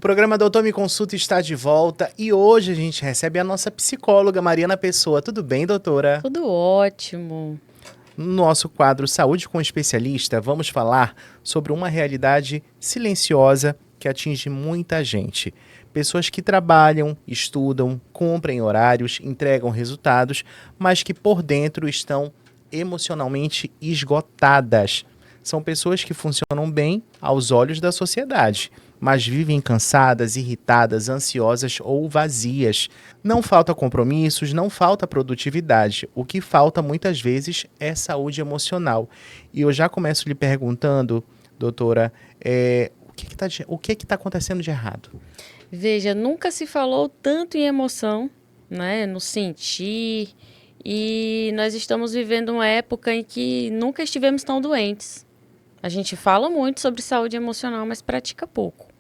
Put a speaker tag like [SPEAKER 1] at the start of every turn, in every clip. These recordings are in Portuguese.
[SPEAKER 1] programa Doutor Me Consulta está de volta e hoje a gente recebe a nossa psicóloga Mariana Pessoa. Tudo bem, doutora?
[SPEAKER 2] Tudo ótimo.
[SPEAKER 1] No nosso quadro Saúde com Especialista, vamos falar sobre uma realidade silenciosa que atinge muita gente. Pessoas que trabalham, estudam, cumprem horários, entregam resultados, mas que por dentro estão emocionalmente esgotadas. São pessoas que funcionam bem aos olhos da sociedade, mas vivem cansadas, irritadas, ansiosas ou vazias. Não falta compromissos, não falta produtividade. O que falta muitas vezes é saúde emocional. E eu já começo lhe perguntando, doutora, o que está acontecendo de errado?
[SPEAKER 2] Veja, nunca se falou tanto em emoção, né, no sentir, e nós estamos vivendo uma época em que nunca estivemos tão doentes. A gente fala muito sobre saúde emocional, mas pratica pouco.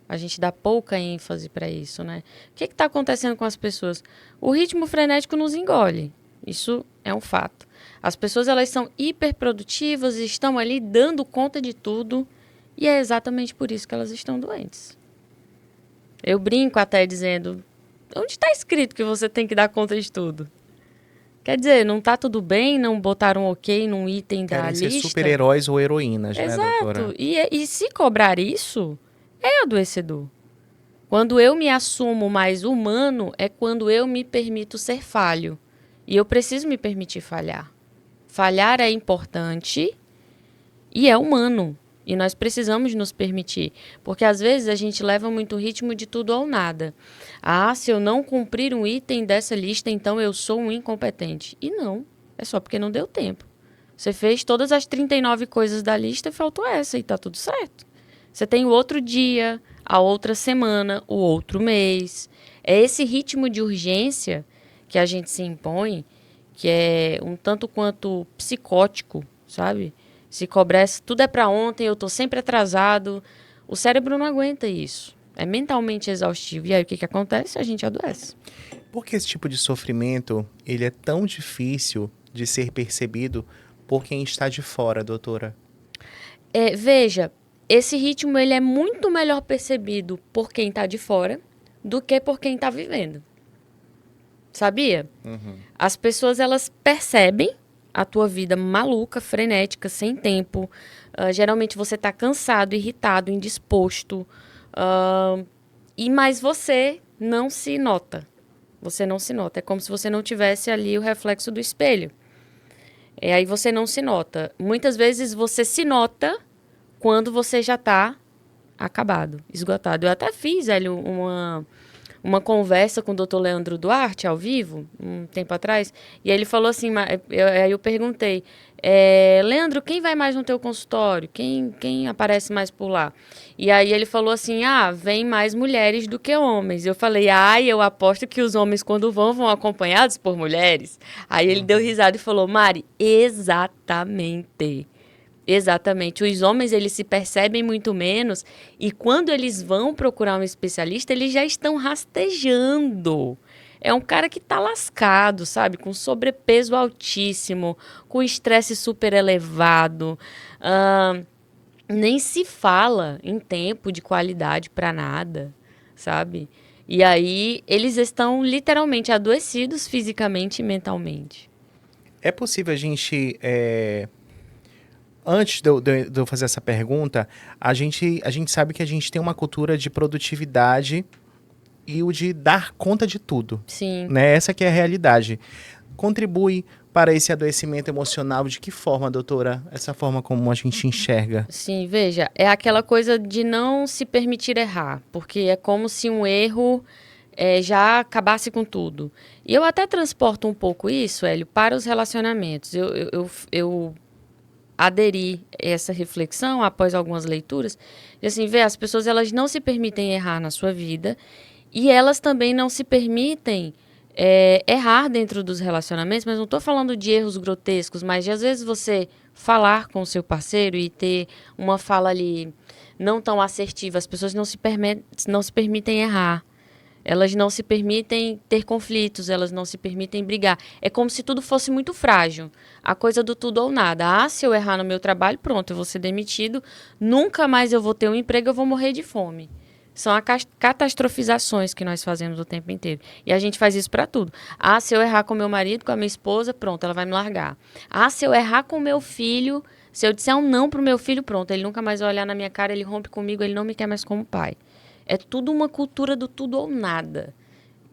[SPEAKER 2] A gente dá pouca ênfase para isso, né? O que está acontecendo com as pessoas? O ritmo frenético nos engole. Isso é um fato. As pessoas, elas são hiperprodutivas, estão ali dando conta de tudo, e é exatamente por isso que elas estão doentes. Eu brinco até dizendo, onde está escrito que você tem que dar conta de tudo? Quer dizer, não está tudo bem, não botaram ok num item da lista?
[SPEAKER 1] Querem ser super-heróis ou heroínas, né, doutora?
[SPEAKER 2] Exato. E se cobrar isso, é adoecedor. Quando eu me assumo mais humano, é quando eu me permito ser falho. E eu preciso me permitir falhar. Falhar é importante e é humano. E nós precisamos nos permitir. Porque às vezes a gente leva muito ritmo de tudo ou nada. Ah, se eu não cumprir um item dessa lista, então eu sou um incompetente. E não, é só porque não deu tempo. Você fez todas as 39 coisas da lista e faltou essa e tá tudo certo. Você tem o outro dia, a outra semana, o outro mês. É esse ritmo de urgência que a gente se impõe, que é um tanto quanto psicótico, sabe? Se cobrasse, tudo é para ontem, eu tô sempre atrasado. O cérebro não aguenta isso. É mentalmente exaustivo. E aí o que acontece? A gente adoece.
[SPEAKER 1] Por que esse tipo de sofrimento ele é tão difícil de ser percebido por quem está de fora, doutora?
[SPEAKER 2] Veja, esse ritmo ele é muito melhor percebido por quem está de fora do que por quem está vivendo. Sabia?
[SPEAKER 1] Uhum.
[SPEAKER 2] As pessoas, elas percebem a tua vida maluca, frenética, sem tempo. Geralmente você está cansado, irritado, indisposto. Mas você não se nota. Você não se nota. É como se você não tivesse ali o reflexo do espelho. Aí você não se nota. Muitas vezes você se nota quando você já está acabado, esgotado. Eu até fiz, Hélio, uma conversa com o Dr. Leandro Duarte, ao vivo, um tempo atrás, e ele falou assim, aí eu perguntei, Leandro, quem vai mais no teu consultório? Quem aparece mais por lá? E aí ele falou assim, vem mais mulheres do que homens. Eu falei, eu aposto que os homens, quando vão acompanhados por mulheres. Aí ele deu risada e falou, Mari, exatamente. Exatamente. Os homens, eles se percebem muito menos e quando eles vão procurar um especialista, eles já estão rastejando. É um cara que está lascado, sabe? Com sobrepeso altíssimo, com estresse super elevado. Nem se fala em tempo de qualidade para nada, sabe? E aí, eles estão literalmente adoecidos fisicamente e mentalmente.
[SPEAKER 1] É possível a gente... Antes de eu fazer essa pergunta, a gente sabe que a gente tem uma cultura de produtividade e o de dar conta de tudo.
[SPEAKER 2] Sim.
[SPEAKER 1] Né? Essa que é a realidade. Contribui para esse adoecimento emocional de que forma, doutora? Essa forma como a gente enxerga?
[SPEAKER 2] Sim, veja, é aquela coisa de não se permitir errar, porque é como se um erro já acabasse com tudo. E eu até transporto um pouco isso, Hélio, para os relacionamentos. Eu aderi a essa reflexão após algumas leituras, de assim, as pessoas, elas não se permitem errar na sua vida e elas também não se permitem errar dentro dos relacionamentos, mas não estou falando de erros grotescos, mas de às vezes você falar com o seu parceiro e ter uma fala ali não tão assertiva. As pessoas não se permitem errar. Elas não se permitem ter conflitos, elas não se permitem brigar. É como se tudo fosse muito frágil. A coisa do tudo ou nada. Se eu errar no meu trabalho, pronto, eu vou ser demitido. Nunca mais eu vou ter um emprego, eu vou morrer de fome. são as catastrofizações que nós fazemos o tempo inteiro. E a gente faz isso para tudo. Ah, se eu errar com meu marido, com a minha esposa, pronto, ela vai me largar. Ah, se eu errar com meu filho, se eu disser um não pro meu filho, pronto, ele nunca mais vai olhar na minha cara, ele rompe comigo, ele não me quer mais como pai. É tudo uma cultura do tudo ou nada.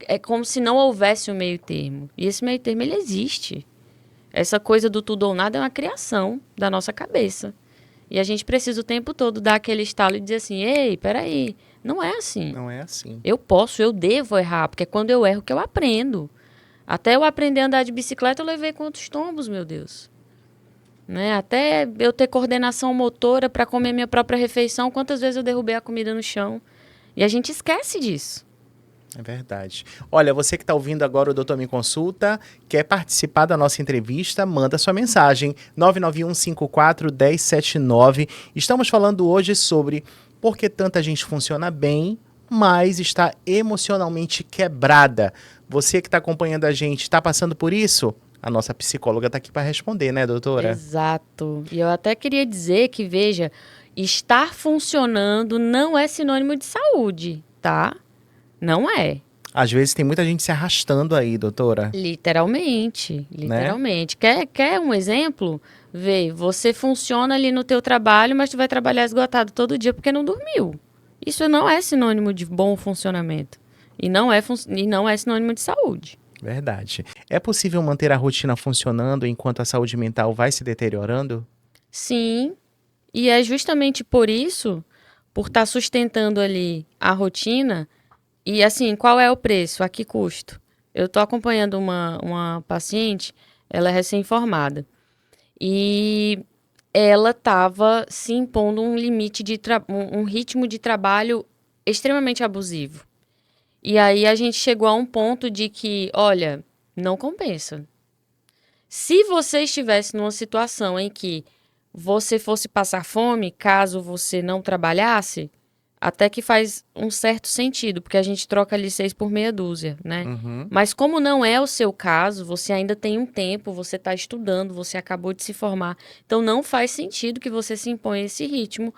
[SPEAKER 2] É como se não houvesse um meio termo. E esse meio termo, ele existe. Essa coisa do tudo ou nada é uma criação da nossa cabeça. E a gente precisa o tempo todo dar aquele estalo e dizer assim, ei, peraí, não é assim.
[SPEAKER 1] Não é assim.
[SPEAKER 2] Eu devo errar, porque é quando eu erro que eu aprendo. Até eu aprender a andar de bicicleta, eu levei quantos tombos, meu Deus. Né? Até eu ter coordenação motora para comer minha própria refeição, quantas vezes eu derrubei a comida no chão. E a gente esquece disso.
[SPEAKER 1] É verdade. Olha, você que está ouvindo agora o Doutor Me Consulta, quer participar da nossa entrevista, manda sua mensagem, 991541079. Estamos falando hoje sobre por que tanta gente funciona bem, mas está emocionalmente quebrada. Você que está acompanhando a gente, está passando por isso? A nossa psicóloga está aqui para responder, né, doutora?
[SPEAKER 2] Exato. E eu até queria dizer que, veja, estar funcionando não é sinônimo de saúde, tá? Não é.
[SPEAKER 1] Às vezes tem muita gente se arrastando aí, doutora.
[SPEAKER 2] Literalmente, literalmente. Quer um exemplo? Vê, você funciona ali no teu trabalho, mas tu vai trabalhar esgotado todo dia porque não dormiu. Isso não é sinônimo de bom funcionamento. E não é sinônimo de saúde.
[SPEAKER 1] Verdade. É possível manter a rotina funcionando enquanto a saúde mental vai se deteriorando?
[SPEAKER 2] Sim, e é justamente por isso, por estar sustentando ali a rotina. E assim, qual é o preço? A que custo? Eu estou acompanhando uma paciente, ela é recém-formada. E ela estava se impondo um limite um ritmo de trabalho extremamente abusivo. E aí a gente chegou a um ponto de que, olha, não compensa. Se você estivesse numa situação em que você fosse passar fome, caso você não trabalhasse, até que faz um certo sentido, porque a gente troca ali 6 por meia dúzia, né?
[SPEAKER 1] Uhum.
[SPEAKER 2] Mas como não é o seu caso, você ainda tem um tempo, você está estudando, você acabou de se formar. Então não faz sentido que você se imponha esse ritmo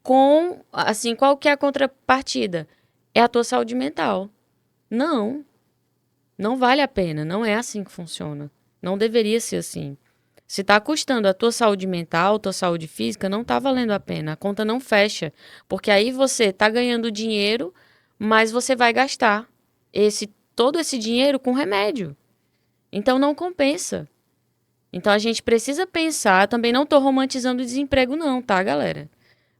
[SPEAKER 2] com, assim, qual que é a contrapartida? É a tua saúde mental. Não, não vale a pena, não é assim que funciona. Não deveria ser assim. Se está custando a tua saúde mental, tua saúde física, não está valendo a pena. A conta não fecha. Porque aí você está ganhando dinheiro, mas você vai gastar todo esse dinheiro com remédio. Então não compensa. Então a gente precisa pensar, também não estou romantizando o desemprego não, tá, galera?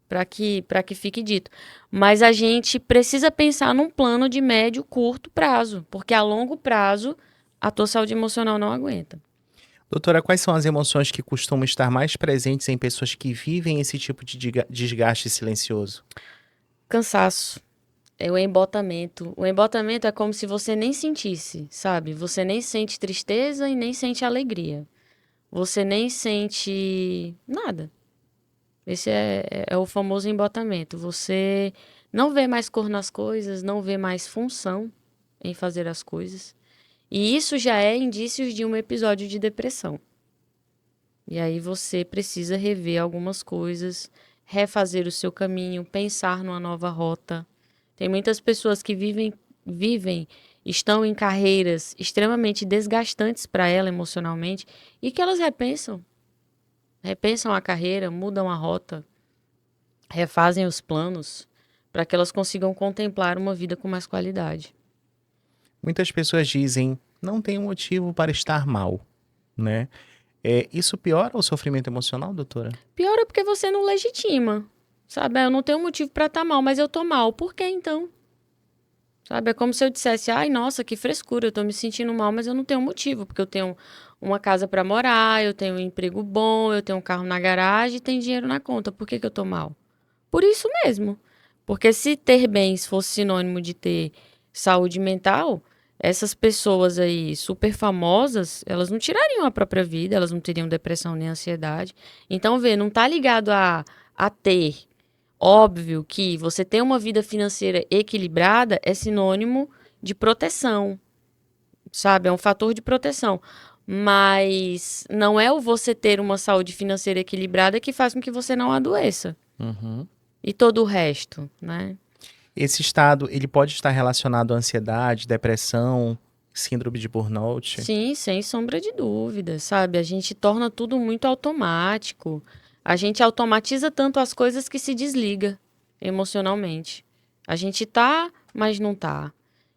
[SPEAKER 2] Para que fique dito. Mas a gente precisa pensar num plano de médio, curto prazo, porque a longo prazo a tua saúde emocional não aguenta.
[SPEAKER 1] Doutora, quais são as emoções que costumam estar mais presentes em pessoas que vivem esse tipo de desgaste silencioso?
[SPEAKER 2] Cansaço. É o embotamento. O embotamento é como se você nem sentisse, sabe? Você nem sente tristeza e nem sente alegria. Você nem sente nada. Esse é o famoso embotamento. Você não vê mais cor nas coisas, não vê mais função em fazer as coisas. E isso já é indícios de um episódio de depressão. E aí você precisa rever algumas coisas, refazer o seu caminho, pensar numa nova rota. Tem muitas pessoas que estão em carreiras extremamente desgastantes para ela emocionalmente e que elas repensam a carreira, mudam a rota, refazem os planos para que elas consigam contemplar uma vida com mais qualidade.
[SPEAKER 1] Muitas pessoas dizem, não tem motivo para estar mal, né? Isso piora o sofrimento emocional, doutora?
[SPEAKER 2] Pior é porque você não legitima, sabe? Eu não tenho motivo para estar mal, mas eu tô mal. Por que então? Sabe? É como se eu dissesse, ai, nossa, que frescura, eu tô me sentindo mal, mas eu não tenho motivo, porque eu tenho uma casa para morar, eu tenho um emprego bom, eu tenho um carro na garagem e tenho dinheiro na conta. Por que que eu tô mal? Por isso mesmo. Porque se ter bens fosse sinônimo de ter saúde mental, essas pessoas aí super famosas, elas não tirariam a própria vida, elas não teriam depressão nem ansiedade. Então, vê, não tá ligado a ter. Óbvio que você ter uma vida financeira equilibrada é sinônimo de proteção, sabe? É um fator de proteção. Mas não é o você ter uma saúde financeira equilibrada que faz com que você não adoeça.
[SPEAKER 1] Uhum.
[SPEAKER 2] E todo o resto, né?
[SPEAKER 1] Esse estado, ele pode estar relacionado à ansiedade, depressão, síndrome de burnout?
[SPEAKER 2] Sim, sem sombra de dúvida, sabe? A gente torna tudo muito automático. A gente automatiza tanto as coisas que se desliga emocionalmente. A gente tá, mas não tá.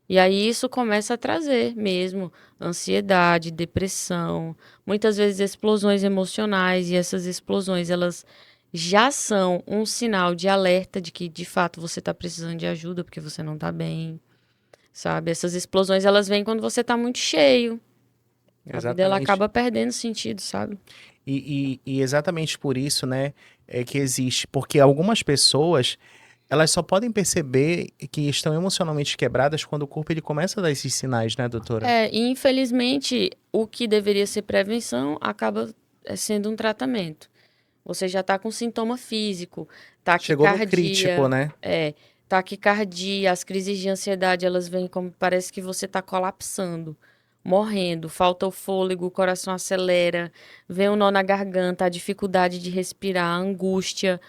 [SPEAKER 2] E aí isso começa a trazer mesmo ansiedade, depressão, muitas vezes explosões emocionais, e essas explosões, elas já são um sinal de alerta de que de fato você está precisando de ajuda porque você não está bem, sabe? Essas explosões, elas vêm quando você está muito cheio. A vida, ela
[SPEAKER 1] Exatamente.
[SPEAKER 2] acaba perdendo sentido, sabe?
[SPEAKER 1] E exatamente por isso, né, é que existe. Porque algumas pessoas, elas só podem perceber que estão emocionalmente quebradas quando o corpo ele começa a dar esses sinais, né, doutora?
[SPEAKER 2] É, e infelizmente, o que deveria ser prevenção acaba sendo um tratamento. Você já está com sintoma físico,
[SPEAKER 1] Chegou no crítico,
[SPEAKER 2] taquicardia,
[SPEAKER 1] né?
[SPEAKER 2] taquicardia, as crises de ansiedade, elas vêm como parece que você está colapsando, morrendo, falta o fôlego, o coração acelera, vem um nó na garganta, a dificuldade de respirar, a angústia.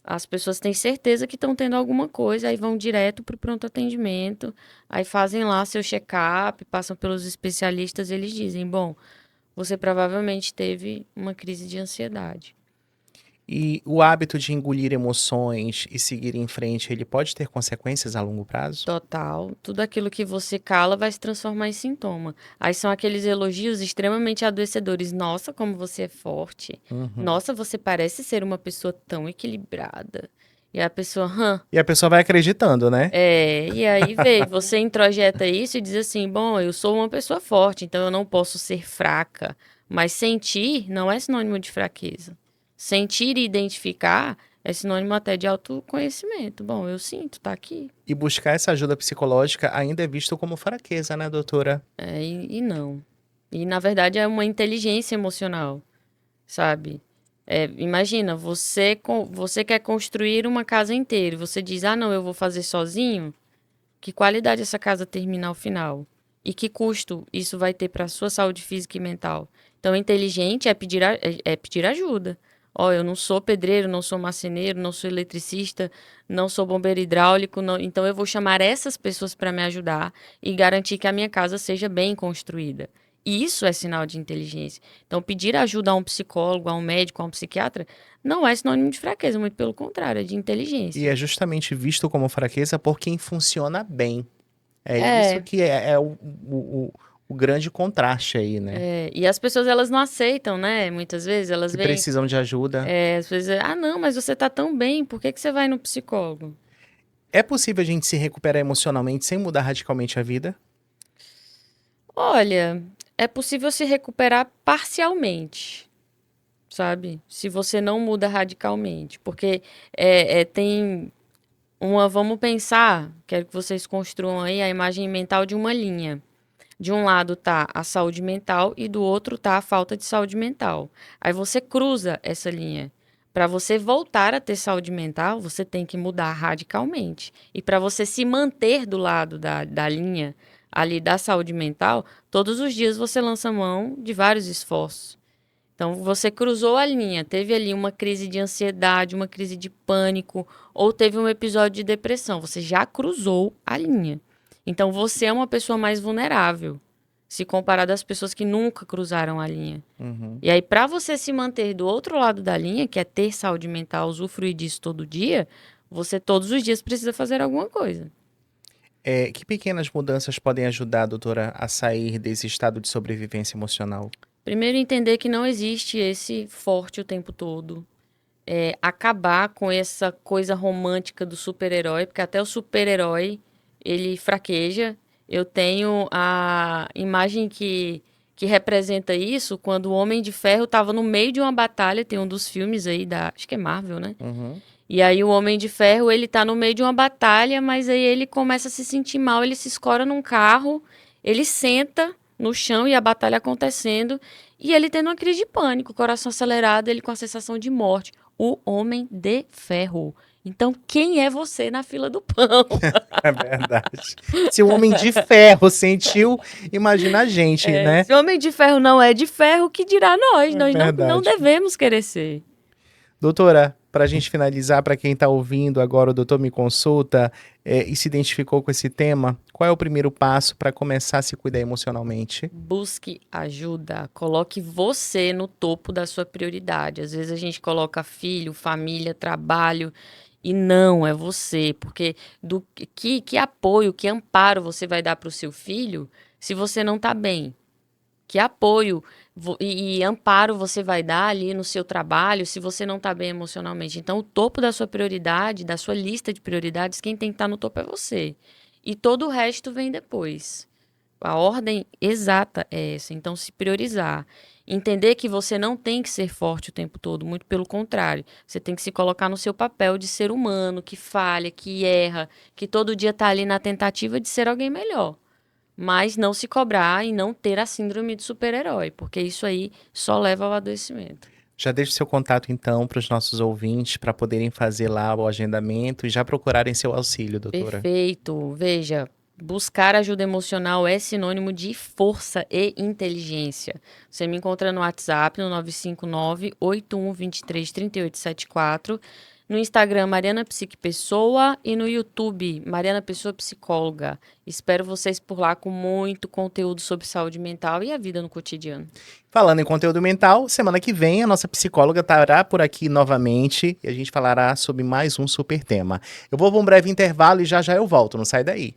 [SPEAKER 2] As pessoas têm certeza que estão tendo alguma coisa, aí vão direto para o pronto atendimento, aí fazem lá seu check-up, passam pelos especialistas e eles dizem, bom, você provavelmente teve uma crise de ansiedade.
[SPEAKER 1] E o hábito de engolir emoções e seguir em frente, ele pode ter consequências a longo prazo?
[SPEAKER 2] Total. Tudo aquilo que você cala vai se transformar em sintoma. Aí são aqueles elogios extremamente adoecedores. Nossa, como você é forte.
[SPEAKER 1] Uhum.
[SPEAKER 2] Nossa, você parece ser uma pessoa tão equilibrada. E a pessoa, hã?
[SPEAKER 1] E a pessoa vai acreditando, né?
[SPEAKER 2] E aí vê, você introjeta isso e diz assim: bom, eu sou uma pessoa forte, então eu não posso ser fraca. Mas sentir não é sinônimo de fraqueza. Sentir e identificar é sinônimo até de autoconhecimento. Bom, eu sinto, tá aqui.
[SPEAKER 1] E buscar essa ajuda psicológica ainda é visto como fraqueza, né, doutora?
[SPEAKER 2] E não. E na verdade é uma inteligência emocional, sabe? Imagina, você quer construir uma casa inteira, e você diz, ah, não, eu vou fazer sozinho. Que qualidade essa casa termina ao final? E que custo isso vai ter para a sua saúde física e mental? Então, inteligente é pedir ajuda. Ó, eu não sou pedreiro, não sou marceneiro, não sou eletricista, não sou bombeiro hidráulico, então eu vou chamar essas pessoas para me ajudar e garantir que a minha casa seja bem construída. Isso é sinal de inteligência. Então, pedir ajuda a um psicólogo, a um médico, a um psiquiatra, não é sinônimo de fraqueza, muito pelo contrário, é de
[SPEAKER 1] E
[SPEAKER 2] inteligência.
[SPEAKER 1] é justamente visto como fraqueza por quem funciona bem. É isso
[SPEAKER 2] É,
[SPEAKER 1] que é o grande contraste aí, né?
[SPEAKER 2] e as pessoas, elas não aceitam, né? Muitas vezes, elas
[SPEAKER 1] Que
[SPEAKER 2] veem,
[SPEAKER 1] precisam de ajuda.
[SPEAKER 2] às vezes, ah, não, mas você tá tão bem, por que que você vai no psicólogo?
[SPEAKER 1] É possível a gente se recuperar emocionalmente sem mudar radicalmente a vida?
[SPEAKER 2] Olha, é possível se recuperar parcialmente, sabe? Se você não muda radicalmente. Porque tem vamos pensar, quero que vocês construam aí a imagem mental de uma linha. De um lado tá a saúde mental e do outro tá a falta de saúde mental. Aí você cruza essa linha. Para você voltar a ter saúde mental, você tem que mudar radicalmente. E para você se manter do lado da linha ali da saúde mental, todos os dias você lança mão de vários esforços. Então, você cruzou a linha, teve ali uma crise de ansiedade, uma crise de pânico, ou teve um episódio de depressão. Você já cruzou a linha. Então, você é uma pessoa mais vulnerável, se comparado às pessoas que nunca cruzaram a linha.
[SPEAKER 1] Uhum.
[SPEAKER 2] E aí, para você se manter do outro lado da linha, que é ter saúde mental, usufruir disso todo dia, você todos os dias precisa fazer alguma coisa.
[SPEAKER 1] Que pequenas mudanças podem ajudar, doutora, a sair desse estado de sobrevivência emocional?
[SPEAKER 2] Primeiro, entender que não existe esse forte o tempo todo. Acabar com essa coisa romântica do super-herói, porque até o super-herói ele fraqueja. Eu tenho a imagem que representa isso quando o Homem de Ferro estava no meio de uma batalha. Tem um dos filmes aí acho que é Marvel, né?
[SPEAKER 1] Uhum.
[SPEAKER 2] E aí o Homem de Ferro, ele tá no meio de uma batalha, mas aí ele começa a se sentir mal, ele se escora num carro, ele senta no chão e a batalha acontecendo, e ele tendo uma crise de pânico, coração acelerado, ele com a sensação de morte. O Homem de Ferro. Então, quem é você na fila do pão?
[SPEAKER 1] É verdade. Se o Homem de Ferro sentiu, imagina a gente, né?
[SPEAKER 2] Se o Homem de Ferro não é de ferro, que dirá nós?
[SPEAKER 1] É
[SPEAKER 2] Nós não
[SPEAKER 1] verdade.
[SPEAKER 2] devemos querer ser.
[SPEAKER 1] Doutora, Para a gente finalizar, para quem está ouvindo agora, o Doutor Me Consulta e se identificou com esse tema, qual é o primeiro passo para começar a se cuidar emocionalmente?
[SPEAKER 2] Busque ajuda, coloque você no topo da sua prioridade. Às vezes a gente coloca filho, família, trabalho e não é você, porque que apoio, que amparo você vai dar para o seu filho se você não está bem? Que apoio e amparo você vai dar ali no seu trabalho se você não está bem emocionalmente? Então, o topo da sua prioridade, da sua lista de prioridades, quem tem que estar no topo é você. E todo o resto vem depois. A ordem exata é essa. Então, se priorizar. Entender que você não tem que ser forte o tempo todo, muito pelo contrário. Você tem que se colocar no seu papel de ser humano, que falha, que erra, que todo dia está ali na tentativa de ser alguém melhor. Mas não se cobrar e não ter a síndrome de super-herói, porque isso aí só leva ao adoecimento.
[SPEAKER 1] Já deixe seu contato, então, para os nossos ouvintes, para poderem fazer lá o agendamento e já procurarem seu auxílio, doutora.
[SPEAKER 2] Perfeito. Veja, buscar ajuda emocional é sinônimo de força e inteligência. Você me encontra no WhatsApp, no 959-8123-3874, no Instagram, Mariana Psique Pessoa, e no YouTube, Mariana Pessoa Psicóloga. Espero vocês por lá com muito conteúdo sobre saúde mental e a vida no cotidiano.
[SPEAKER 1] Falando em conteúdo mental, semana que vem a nossa psicóloga estará por aqui novamente e a gente falará sobre mais um super tema. Eu vou para um breve intervalo e já já eu volto, não sai daí.